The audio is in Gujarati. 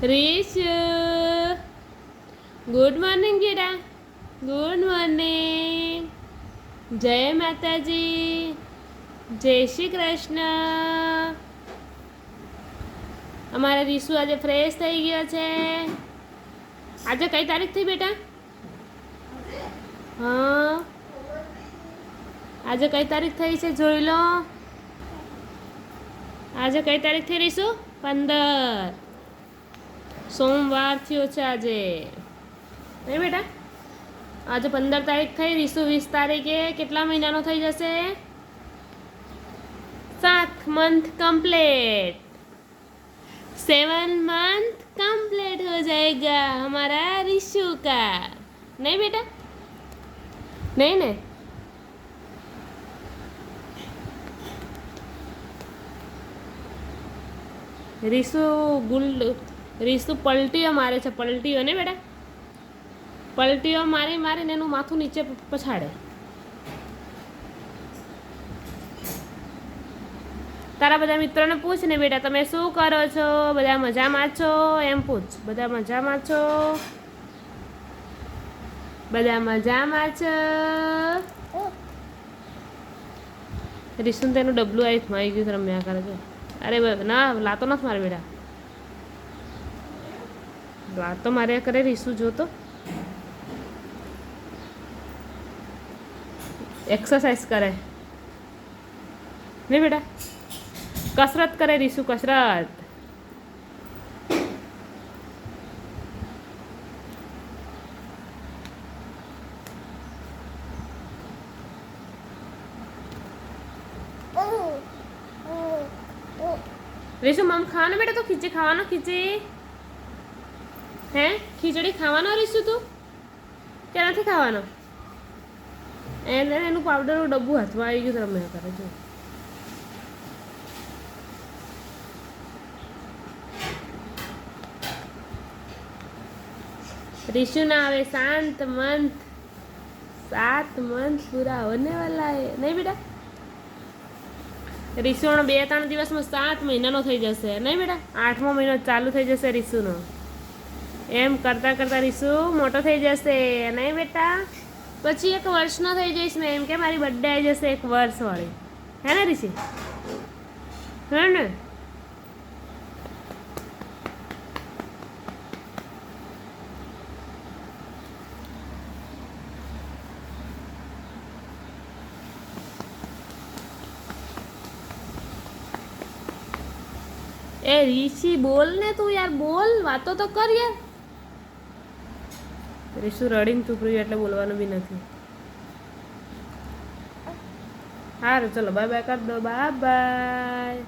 રીશુ, ગુડ મોર્નિંગ બેટા. Good morning. જય માતાજી. જય શ્રી કૃષ્ણ. અમારા રીશુ આજે ફ્રેશ થઈ ગયો છે. આજે કઈ તારીખ થઈ બેટા? હા, આજે કઈ તારીખ થઈ છે જોઈ લો. આજે કઈ તારીખ થઈ રીશુ? 15. સોમવાર થયો છે આજે, નહીં બેટા? આજે 15 તારીખ થઈ. રીશુ 20 તારીખે કેટલા મહિનાનો થઈ જશે? 7 मंथ कंप्लीट. 7 मंथ कंप्लीट हो जाएगा हमारा रिशु का. नहीं बेटा? नहीं नहीं. રીશુ પલટીઓ મારે છે. પલટીઓ ને બેટા? પલટીઓ મારી મારીને એનું માથું નીચે પછાડે. તારા બધા મિત્રોને પૂછ ને બેટા, તમે શું કરો છો? બધા મજામાં છો? એમ પૂછ. બધા મજામાં છો? બધા મજામાં છો? રીશુને તેનું ડબલું આવી ગયું રમ્યા કરે છે. અરે ના, લાતો નથી મારે બેટા. લાતો માર્યા કરે રીશુ. જોતો एक्सरसाइज करे नहीं बेटा? कसरत करे રીશુ, कसरत. રીશુ મમ ખાવાનો બેટા? તો ખીચડી ખાવાનો? ખીચડી હે? ખીચડી ખાવાનો રીશુ તું કે નથી ખાવાનો? એનું પાવડરનું ડબ્બું હાથમાં આવી ગયું રમ્યા કરે જો. રીશુ ना आवे 7 मंथ पूरा होने वाला है. नहीं बेटा? રીશુનો 2-3 દિવસમાં 7 મહિનાનો થઈ જશે. નહીં બેટા? 8મો મહિનો ચાલુ થઈ જશે રીશુનો. એમ કરતાં કરતાં રીશુ મોટો થઈ જશે. નહીં બેટા? પછી 1 વર્ષનો થઈ જઈશ મેં. એમ કે મારી બર્થડે આવી જશે 1 વર્ષ વાળી. હે ને રીશી? હે ને? ए ऋषि बोल ने तू यार, बोल. वातो तो कर यार. રીશુ રડીને ચૂપ રહ્યું એટલે બોલવાનું બી નથી. સારું ચલો બાય બાય કરી દો. Bye bye.